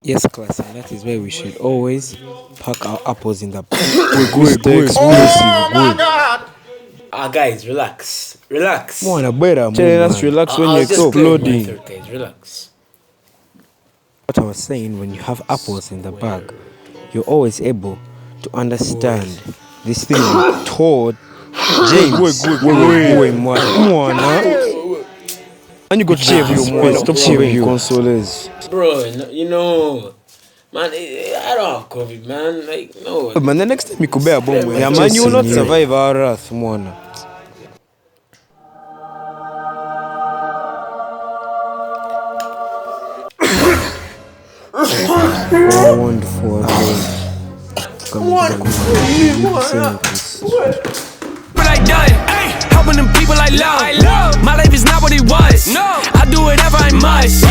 Yes, class, and that is where we should always pack our apples in the bag. Go explosive, go. Guys, relax. Relax. More better, Telling us relax when you're I'll just clear my exploding. throat, guys. Relax. What I was saying, when you have apples in the bag, you're always able to understand this thing taught James. And you go check your man. Stop Check having you. consoles. Bro, you know, man, I don't have COVID, man. Like, no. Man, the next time you could be a bomb, Yeah, man, you will not Chasing you. survive our wrath, man. Wonderful. But I done, helping them people I love. My life is not what it was. I do whatever I must.